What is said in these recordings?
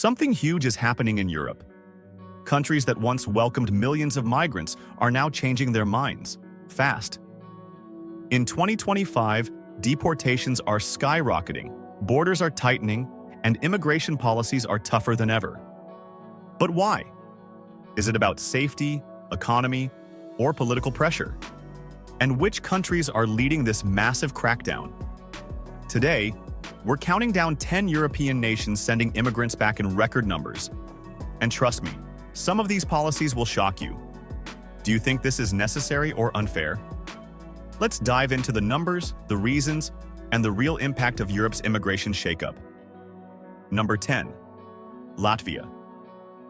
Something huge is happening in Europe. Countries that once welcomed millions of migrants are now changing their minds, fast. In 2025, deportations are skyrocketing, borders are tightening, and immigration policies are tougher than ever. But why? Is it about safety, economy, or political pressure? And which countries are leading this massive crackdown? Today, we're counting down 10 European nations sending immigrants back in record numbers. And trust me, some of these policies will shock you. Do you think this is necessary or unfair? Let's dive into the numbers, the reasons, and the real impact of Europe's immigration shakeup. Number 10. Latvia.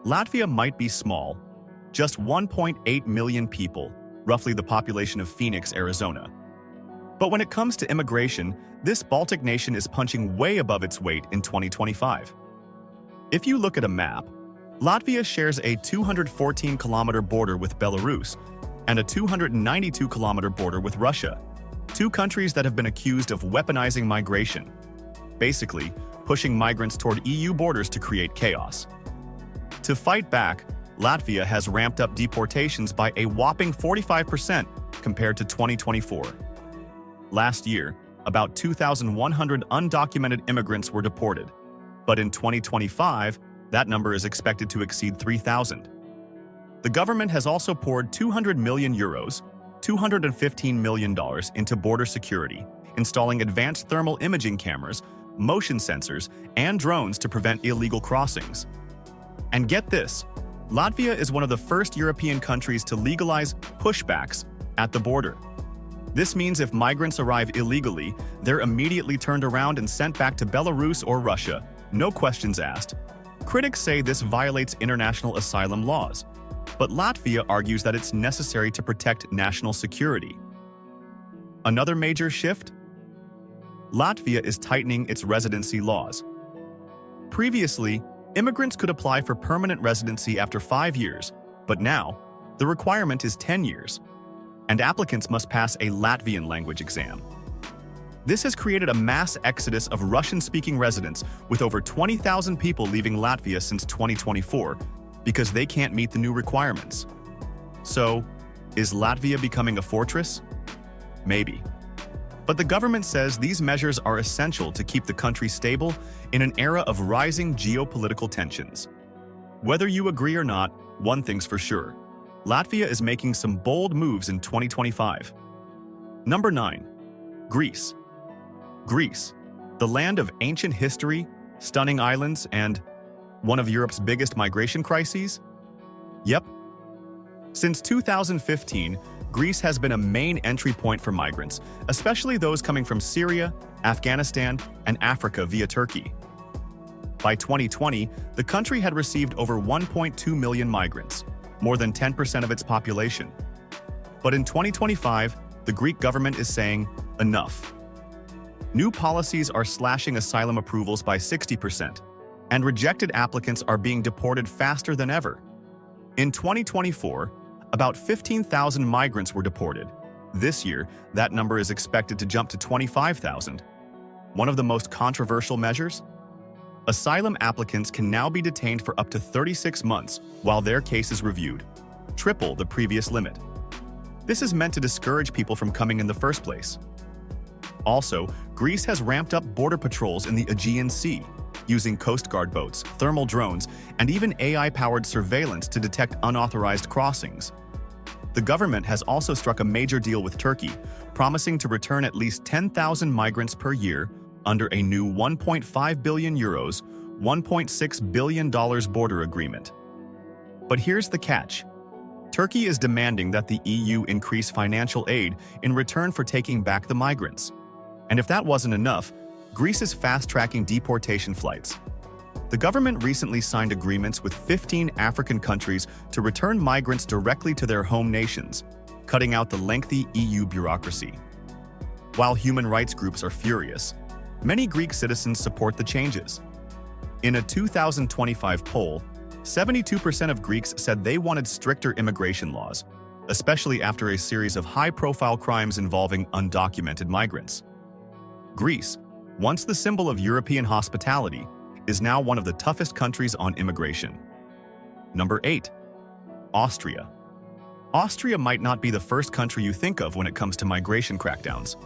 Latvia might be small, just 1.8 million people, roughly the population of Phoenix, Arizona. But when it comes to immigration, this Baltic nation is punching way above its weight in 2025. If you look at a map, Latvia shares a 214-kilometer border with Belarus and a 292-kilometer border with Russia, two countries that have been accused of weaponizing migration, basically pushing migrants toward EU borders to create chaos. To fight back, Latvia has ramped up deportations by a whopping 45% compared to 2024. Last year, about 2,100 undocumented immigrants were deported, but in 2025, that number is expected to exceed 3,000. The government has also poured 200 million euros, $215 million into border security, installing advanced thermal imaging cameras, motion sensors, and drones to prevent illegal crossings. And get this, Latvia is one of the first European countries to legalize pushbacks at the border. This means if migrants arrive illegally, they're immediately turned around and sent back to Belarus or Russia, no questions asked. Critics say this violates international asylum laws, but Latvia argues that it's necessary to protect national security. Another major shift? Latvia is tightening its residency laws. Previously, immigrants could apply for permanent residency after 5 years, but now, the requirement is 10 years, and applicants must pass a Latvian language exam. This has created a mass exodus of Russian-speaking residents, with over 20,000 people leaving Latvia since 2024 because they can't meet the new requirements. So, is Latvia becoming a fortress? Maybe. But the government says these measures are essential to keep the country stable in an era of rising geopolitical tensions. Whether you agree or not, one thing's for sure. Latvia is making some bold moves in 2025. Number 9. Greece. Greece, the land of ancient history, stunning islands, and one of Europe's biggest migration crises? Yep. Since 2015, Greece has been a main entry point for migrants, especially those coming from Syria, Afghanistan, and Africa via Turkey. By 2020, the country had received over 1.2 million migrants, more than 10% of its population. But in 2025, the Greek government is saying, enough. New policies are slashing asylum approvals by 60%, and rejected applicants are being deported faster than ever. In 2024, about 15,000 migrants were deported. This year, that number is expected to jump to 25,000. One of the most controversial measures? Asylum applicants can now be detained for up to 36 months while their case is reviewed, triple the previous limit. This is meant to discourage people from coming in the first place. Also, Greece has ramped up border patrols in the Aegean Sea, using Coast Guard boats, thermal drones, and even AI-powered surveillance to detect unauthorized crossings. The government has also struck a major deal with Turkey, promising to return at least 10,000 migrants per year under a new 1.5 billion euros, $1.6 billion border agreement. But here's the catch. Turkey is demanding that the EU increase financial aid in return for taking back the migrants. And if that wasn't enough, Greece is fast-tracking deportation flights. The government recently signed agreements with 15 African countries to return migrants directly to their home nations, cutting out the lengthy EU bureaucracy. While human rights groups are furious, many Greek citizens support the changes. In a 2025 poll, 72% of Greeks said they wanted stricter immigration laws, especially after a series of high-profile crimes involving undocumented migrants. Greece, once the symbol of European hospitality, is now one of the toughest countries on immigration. Number 8. Austria. Austria might not be the first country you think of when it comes to migration crackdowns.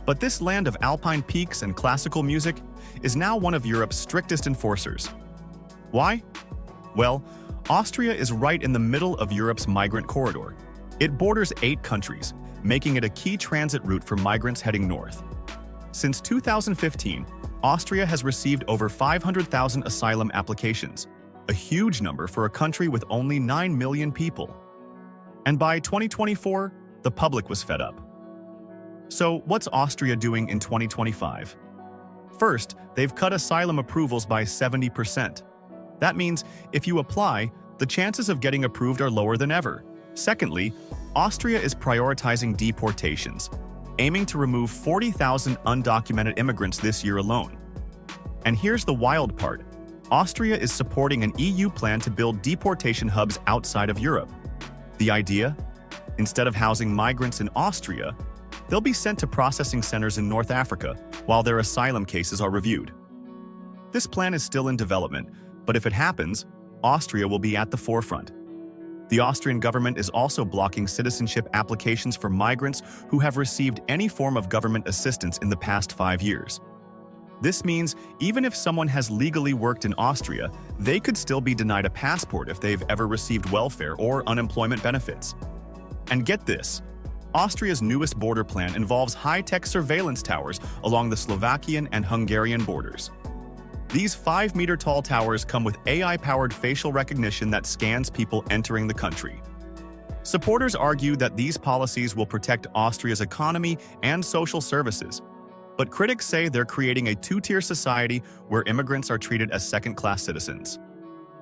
But this land of alpine peaks and classical music is now one of Europe's strictest enforcers. Why? Well, Austria is right in the middle of Europe's migrant corridor. It borders 8 countries, making it a key transit route for migrants heading north. Since 2015, Austria has received over 500,000 asylum applications, a huge number for a country with only 9 million people. And by 2024, the public was fed up. So what's Austria doing in 2025? First, they've cut asylum approvals by 70%. That means if you apply, the chances of getting approved are lower than ever. Secondly, Austria is prioritizing deportations, aiming to remove 40,000 undocumented immigrants this year alone. And here's the wild part. Austria is supporting an EU plan to build deportation hubs outside of Europe. The idea? Instead of housing migrants in Austria, they'll be sent to processing centers in North Africa while their asylum cases are reviewed. This plan is still in development, but if it happens, Austria will be at the forefront. The Austrian government is also blocking citizenship applications for migrants who have received any form of government assistance in the past 5 years. This means even if someone has legally worked in Austria, they could still be denied a passport if they've ever received welfare or unemployment benefits. And get this, Austria's newest border plan involves high-tech surveillance towers along the Slovakian and Hungarian borders. These 5-meter-tall towers come with AI-powered facial recognition that scans people entering the country. Supporters argue that these policies will protect Austria's economy and social services, but critics say they're creating a two-tier society where immigrants are treated as second-class citizens.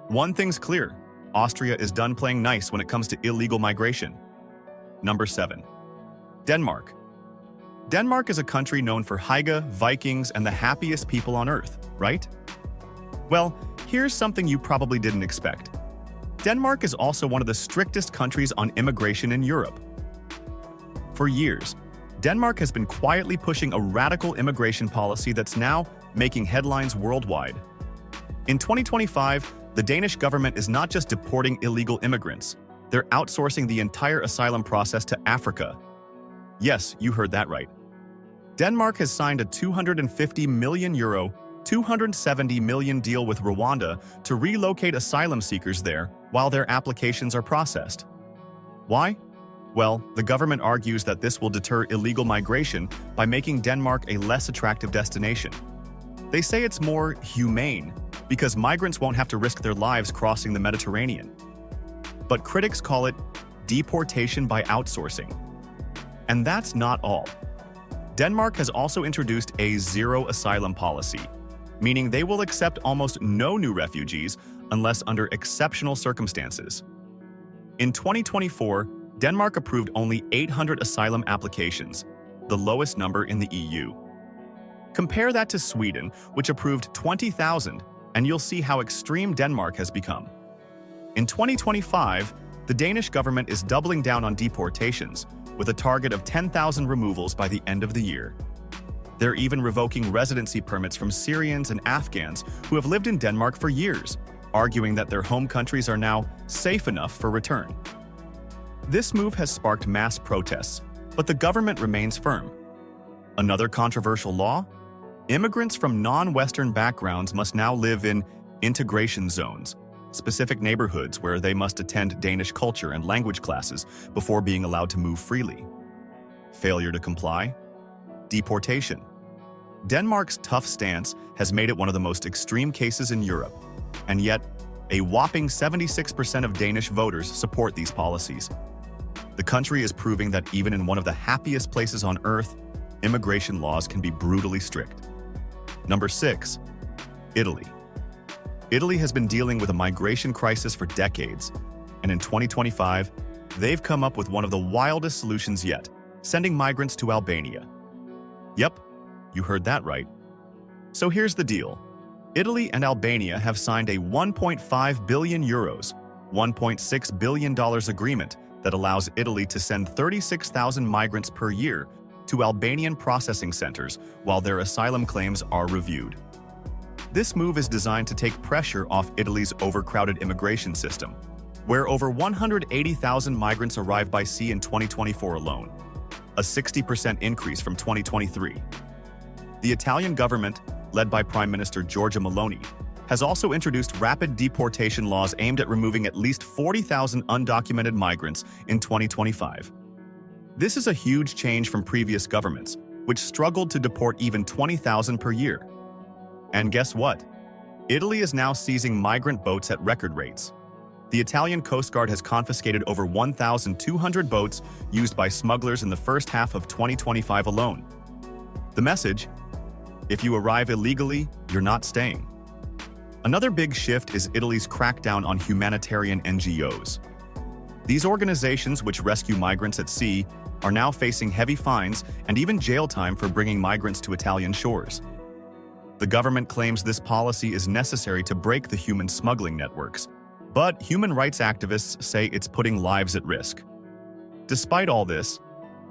One thing's clear, Austria is done playing nice when it comes to illegal migration. Number 7. Denmark. Denmark is a country known for hygge, Vikings, and the happiest people on earth, right? Well, here's something you probably didn't expect. Denmark is also one of the strictest countries on immigration in Europe. For years, Denmark has been quietly pushing a radical immigration policy that's now making headlines worldwide. In 2025, the Danish government is not just deporting illegal immigrants, they're outsourcing the entire asylum process to Africa. Yes, you heard that right. Denmark has signed a €250 million, $270 million deal with Rwanda to relocate asylum seekers there while their applications are processed. Why? Well, the government argues that this will deter illegal migration by making Denmark a less attractive destination. They say it's more humane because migrants won't have to risk their lives crossing the Mediterranean. But critics call it deportation by outsourcing. And that's not all. Denmark has also introduced a zero asylum policy, meaning they will accept almost no new refugees unless under exceptional circumstances. In 2024, Denmark approved only 800 asylum applications, the lowest number in the EU. Compare that to Sweden, which approved 20,000, and you'll see how extreme Denmark has become. In 2025, the Danish government is doubling down on deportations, with a target of 10,000 removals by the end of the year. They're even revoking residency permits from Syrians and Afghans who have lived in Denmark for years, arguing that their home countries are now safe enough for return. This move has sparked mass protests, but the government remains firm. Another controversial law? Immigrants from non-Western backgrounds must now live in integration zones, specific neighborhoods where they must attend Danish culture and language classes before being allowed to move freely. Failure to comply? Deportation. Denmark's tough stance has made it one of the most extreme cases in Europe, and yet, a whopping 76% of Danish voters support these policies. The country is proving that even in one of the happiest places on earth, immigration laws can be brutally strict. Number 6. Italy. Italy has been dealing with a migration crisis for decades, and in 2025, they've come up with one of the wildest solutions yet, sending migrants to Albania. Yep, you heard that right. So here's the deal. Italy and Albania have signed a €1.5 billion, $1.6 billion agreement that allows Italy to send 36,000 migrants per year to Albanian processing centers while their asylum claims are reviewed. This move is designed to take pressure off Italy's overcrowded immigration system, where over 180,000 migrants arrived by sea in 2024 alone, a 60% increase from 2023. The Italian government, led by Prime Minister Giorgia Meloni, has also introduced rapid deportation laws aimed at removing at least 40,000 undocumented migrants in 2025. This is a huge change from previous governments, which struggled to deport even 20,000 per year. And guess what? Italy is now seizing migrant boats at record rates. The Italian Coast Guard has confiscated over 1,200 boats used by smugglers in the first half of 2025 alone. The message: if you arrive illegally, you're not staying. Another big shift is Italy's crackdown on humanitarian NGOs. These organizations, which rescue migrants at sea, are now facing heavy fines and even jail time for bringing migrants to Italian shores. The government claims this policy is necessary to break the human smuggling networks, but human rights activists say it's putting lives at risk. Despite all this,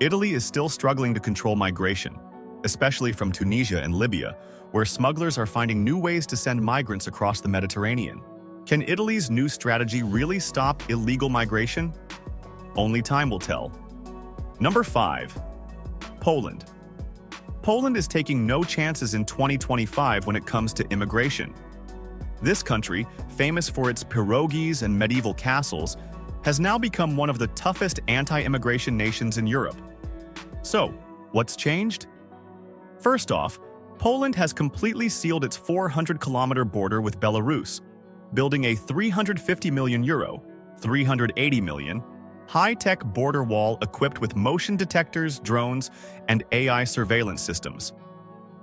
Italy is still struggling to control migration, especially from Tunisia and Libya, where smugglers are finding new ways to send migrants across the Mediterranean. Can Italy's new strategy really stop illegal migration? Only time will tell. Number 5. Poland. Poland is taking no chances in 2025 when it comes to immigration. This country, famous for its pierogies and medieval castles, has now become one of the toughest anti-immigration nations in Europe. So, what's changed? First off, Poland has completely sealed its 400-kilometer border with Belarus, building a €350 million, $380 million, high-tech border wall equipped with motion detectors, drones, and AI surveillance systems.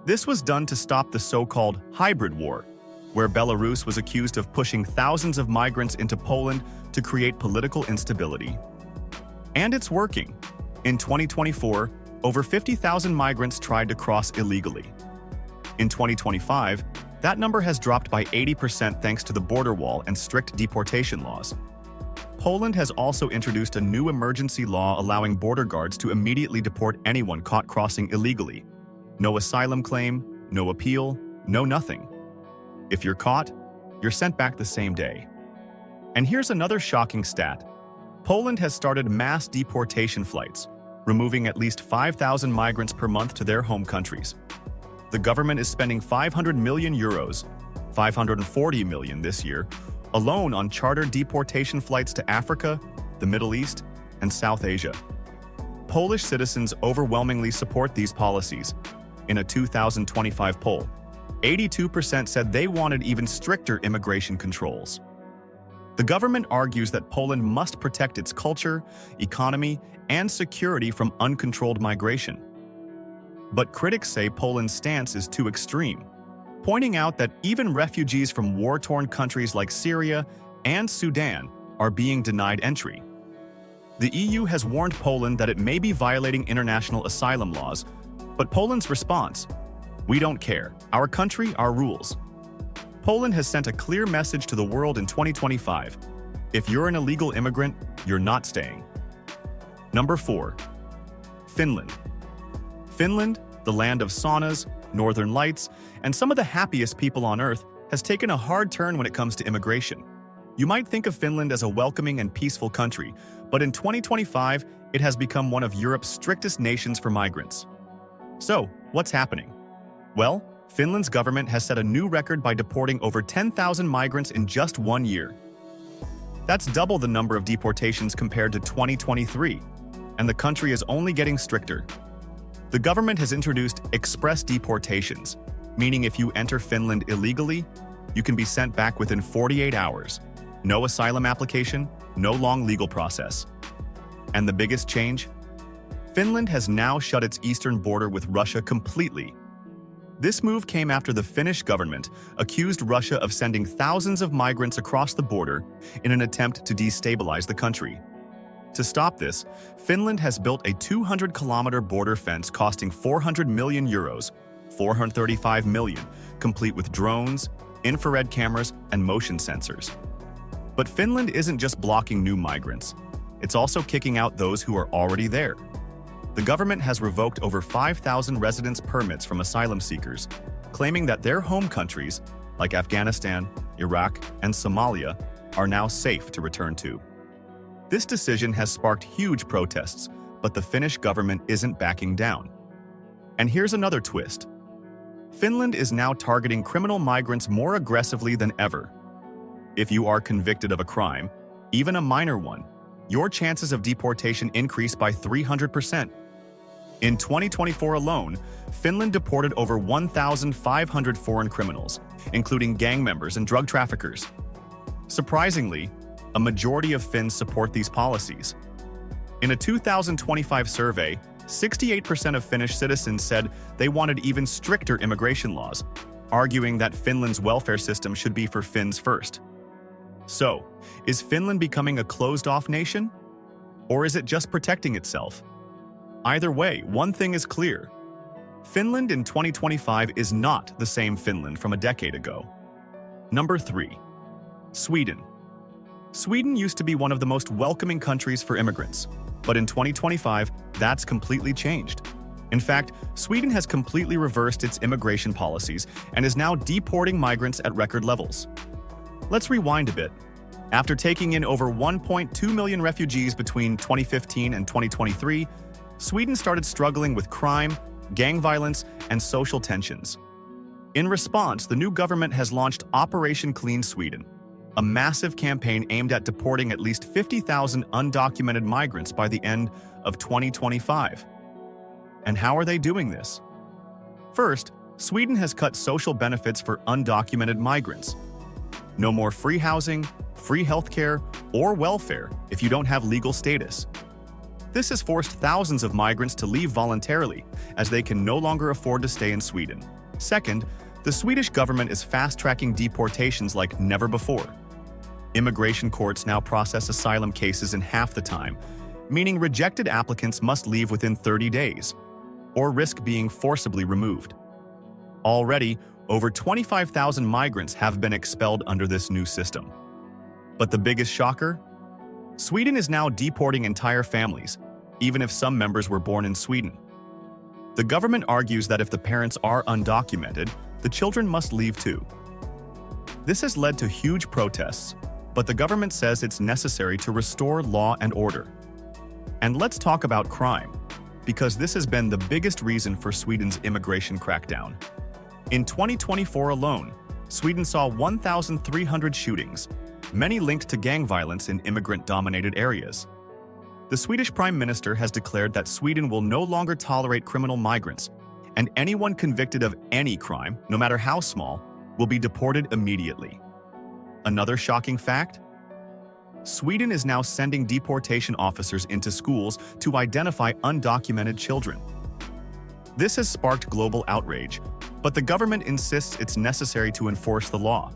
This was done to stop the so-called hybrid war, where Belarus was accused of pushing thousands of migrants into Poland to create political instability. And it's working. In 2024, over 50,000 migrants tried to cross illegally. In 2025, that number has dropped by 80% thanks to the border wall and strict deportation laws. Poland has also introduced a new emergency law allowing border guards to immediately deport anyone caught crossing illegally. No asylum claim, no appeal, no nothing. If you're caught, you're sent back the same day. And here's another shocking stat. Poland has started mass deportation flights, removing at least 5,000 migrants per month to their home countries. The government is spending €500 million, $540 million this year, alone on chartered deportation flights to Africa, the Middle East, and South Asia. Polish citizens overwhelmingly support these policies. In a 2025 poll, 82% said they wanted even stricter immigration controls. The government argues that Poland must protect its culture, economy, and security from uncontrolled migration. But critics say Poland's stance is too extreme, pointing out that even refugees from war-torn countries like Syria and Sudan are being denied entry. The EU has warned Poland that it may be violating international asylum laws, but Poland's response: "We don't care. Our country, our rules." Poland has sent a clear message to the world in 2025. If you're an illegal immigrant, you're not staying. Number 4. Finland. Finland, the land of saunas, northern lights, and some of the happiest people on earth, has taken a hard turn when it comes to immigration. You might think of Finland as a welcoming and peaceful country, but in 2025, it has become one of Europe's strictest nations for migrants. So, what's happening? Well, Finland's government has set a new record by deporting over 10,000 migrants in just 1 year. That's double the number of deportations compared to 2023, and the country is only getting stricter. The government has introduced express deportations, meaning if you enter Finland illegally, you can be sent back within 48 hours. No asylum application, no long legal process. And the biggest change? Finland has now shut its eastern border with Russia completely. This move came after the Finnish government accused Russia of sending thousands of migrants across the border in an attempt to destabilize the country. To stop this, Finland has built a 200-kilometer border fence costing €400 million, $435 million, complete with drones, infrared cameras, and motion sensors. But Finland isn't just blocking new migrants. It's also kicking out those who are already there. The government has revoked over 5,000 residence permits from asylum seekers, claiming that their home countries, like Afghanistan, Iraq, and Somalia, are now safe to return to. This decision has sparked huge protests, but the Finnish government isn't backing down. And here's another twist. Finland is now targeting criminal migrants more aggressively than ever. If you are convicted of a crime, even a minor one, your chances of deportation increase by 300%. In 2024 alone, Finland deported over 1,500 foreign criminals, including gang members and drug traffickers. Surprisingly, a majority of Finns support these policies. In a 2025 survey, 68% of Finnish citizens said they wanted even stricter immigration laws, arguing that Finland's welfare system should be for Finns first. So, is Finland becoming a closed-off nation? Or is it just protecting itself? Either way, one thing is clear. Finland in 2025 is not the same Finland from a decade ago. Number 3. Sweden. Sweden used to be one of the most welcoming countries for immigrants, but in 2025, that's completely changed. In fact, Sweden has completely reversed its immigration policies and is now deporting migrants at record levels. Let's rewind a bit. After taking in over 1.2 million refugees between 2015 and 2023, Sweden started struggling with crime, gang violence, and social tensions. In response, the new government has launched Operation Clean Sweden, a massive campaign aimed at deporting at least 50,000 undocumented migrants by the end of 2025. And how are they doing this? First, Sweden has cut social benefits for undocumented migrants. No more free housing, free healthcare, or welfare if you don't have legal status. This has forced thousands of migrants to leave voluntarily, as they can no longer afford to stay in Sweden. Second, the Swedish government is fast-tracking deportations like never before. Immigration courts now process asylum cases in half the time, meaning rejected applicants must leave within 30 days, or risk being forcibly removed. Already, over 25,000 migrants have been expelled under this new system. But the biggest shocker? Sweden is now deporting entire families, even if some members were born in Sweden. The government argues that if the parents are undocumented, the children must leave too. This has led to huge protests, but the government says it's necessary to restore law and order. And let's talk about crime, because this has been the biggest reason for Sweden's immigration crackdown. In 2024 alone, Sweden saw 1,300 shootings, many linked to gang violence in immigrant-dominated areas. The Swedish Prime Minister has declared that Sweden will no longer tolerate criminal migrants, and anyone convicted of any crime, no matter how small, will be deported immediately. Another shocking fact? Sweden is now sending deportation officers into schools to identify undocumented children. This has sparked global outrage, but the government insists it's necessary to enforce the law.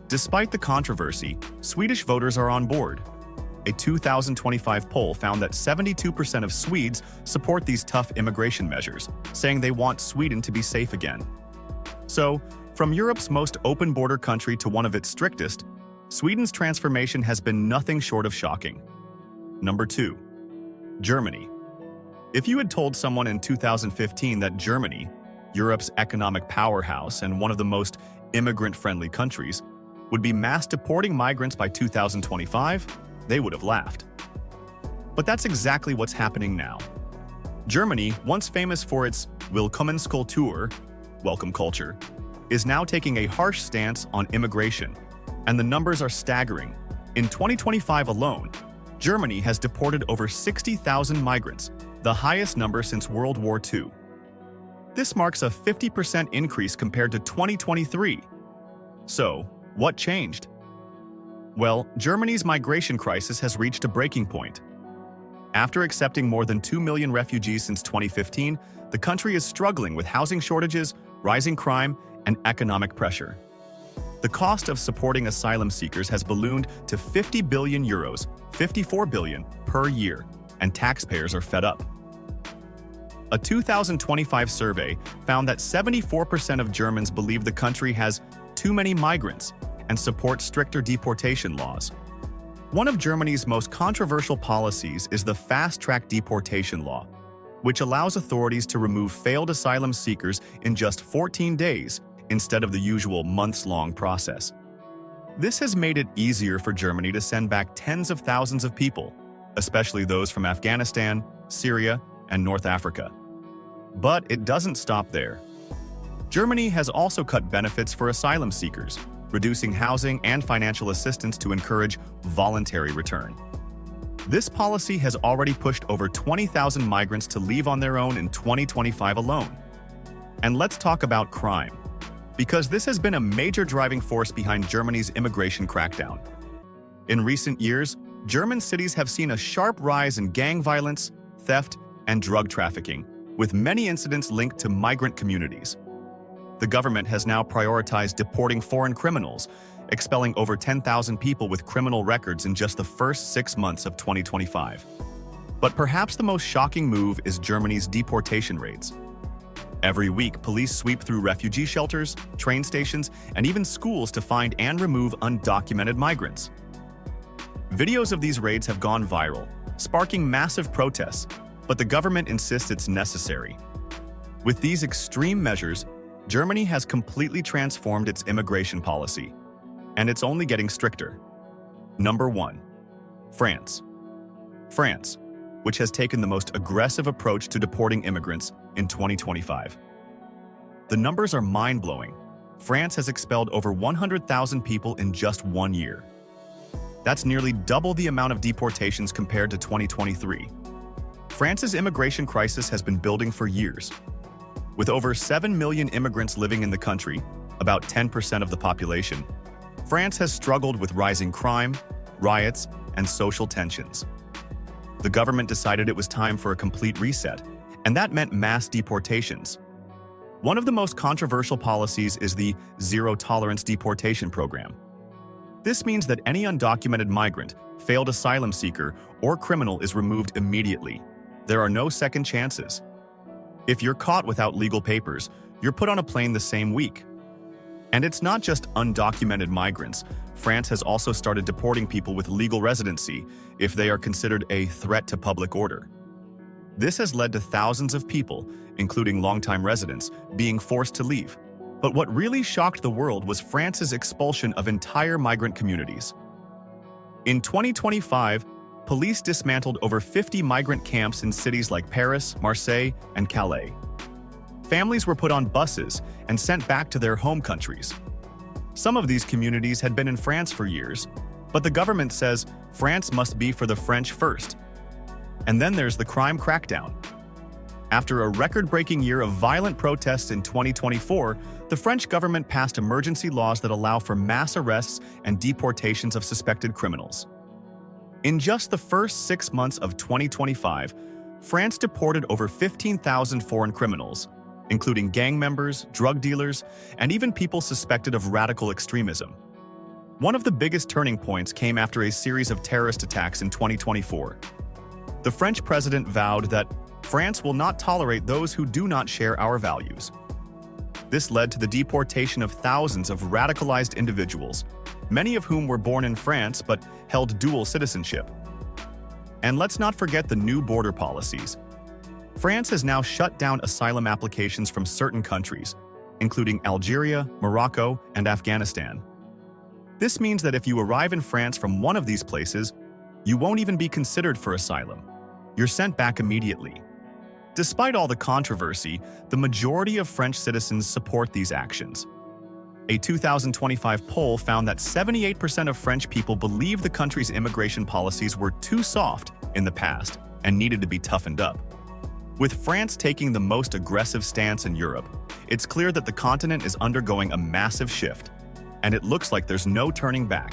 Despite the controversy, Swedish voters are on board. A 2025 poll found that 72% of Swedes support these tough immigration measures, saying they want Sweden to be safe again. So, from Europe's most open border country to one of its strictest, Sweden's transformation has been nothing short of shocking. Number 2. Germany. If you had told someone in 2015 that Germany, Europe's economic powerhouse and one of the most immigrant-friendly countries, would be mass deporting migrants by 2025, they would have laughed. But that's exactly what's happening now. Germany, once famous for its Willkommenskultur, welcome culture, is now taking a harsh stance on immigration, and the numbers are staggering. In 2025 alone, Germany has deported over 60,000 migrants, the highest number since World War II. This marks a 50% increase compared to 2023. So, what changed? Well, Germany's migration crisis has reached a breaking point. After accepting more than 2 million refugees since 2015, the country is struggling with housing shortages, rising crime, and economic pressure. The cost of supporting asylum seekers has ballooned to 50 billion euros, 54 billion per year, and taxpayers are fed up. A 2025 survey found that 74% of Germans believe the country has too many migrants and support stricter deportation laws. One of Germany's most controversial policies is the fast-track deportation law, which allows authorities to remove failed asylum seekers in just 14 days instead of the usual months-long process. This has made it easier for Germany to send back tens of thousands of people, especially those from Afghanistan, Syria, and North Africa. But it doesn't stop there. Germany has also cut benefits for asylum seekers, reducing housing and financial assistance to encourage voluntary return. This policy has already pushed over 20,000 migrants to leave on their own in 2025 alone. And let's talk about crime, because this has been a major driving force behind Germany's immigration crackdown. In recent years, German cities have seen a sharp rise in gang violence, theft, and drug trafficking, with many incidents linked to migrant communities. The government has now prioritized deporting foreign criminals, expelling over 10,000 people with criminal records in just the first 6 months of 2025. But perhaps the most shocking move is Germany's deportation raids. Every week, police sweep through refugee shelters, train stations, and even schools to find and remove undocumented migrants. Videos of these raids have gone viral, sparking massive protests, but the government insists it's necessary. With these extreme measures, Germany has completely transformed its immigration policy, and it's only getting stricter. Number 1. France. France, which has taken the most aggressive approach to deporting immigrants in 2025. The numbers are mind-blowing. France has expelled over 100,000 people in just 1 year. That's nearly double the amount of deportations compared to 2023. France's immigration crisis has been building for years. With over 7 million immigrants living in the country, about 10% of the population, France has struggled with rising crime, riots, and social tensions. The government decided it was time for a complete reset, and that meant mass deportations. One of the most controversial policies is the zero-tolerance deportation program. This means that any undocumented migrant, failed asylum seeker, or criminal is removed immediately. There are no second chances. If you're caught without legal papers, you're put on a plane the same week. And it's not just undocumented migrants. France has also started deporting people with legal residency if they are considered a threat to public order. This has led to thousands of people, including longtime residents, being forced to leave. But what really shocked the world was France's expulsion of entire migrant communities. In 2025, police dismantled over 50 migrant camps in cities like Paris, Marseille, and Calais. Families were put on buses and sent back to their home countries. Some of these communities had been in France for years, but the government says France must be for the French first. And then there's the crime crackdown. After a record-breaking year of violent protests in 2024, the French government passed emergency laws that allow for mass arrests and deportations of suspected criminals. In just the first 6 months of 2025, France deported over 15,000 foreign criminals, including gang members, drug dealers, and even people suspected of radical extremism. One of the biggest turning points came after a series of terrorist attacks in 2024. The French president vowed that France will not tolerate those who do not share our values. This led to the deportation of thousands of radicalized individuals, many of whom were born in France but held dual citizenship. And let's not forget the new border policies. France has now shut down asylum applications from certain countries, including Algeria, Morocco, and Afghanistan. This means that if you arrive in France from one of these places, you won't even be considered for asylum. You're sent back immediately. Despite all the controversy, the majority of French citizens support these actions. A 2025 poll found that 78% of French people believe the country's immigration policies were too soft in the past and needed to be toughened up. With France taking the most aggressive stance in Europe, it's clear that the continent is undergoing a massive shift, and it looks like there's no turning back.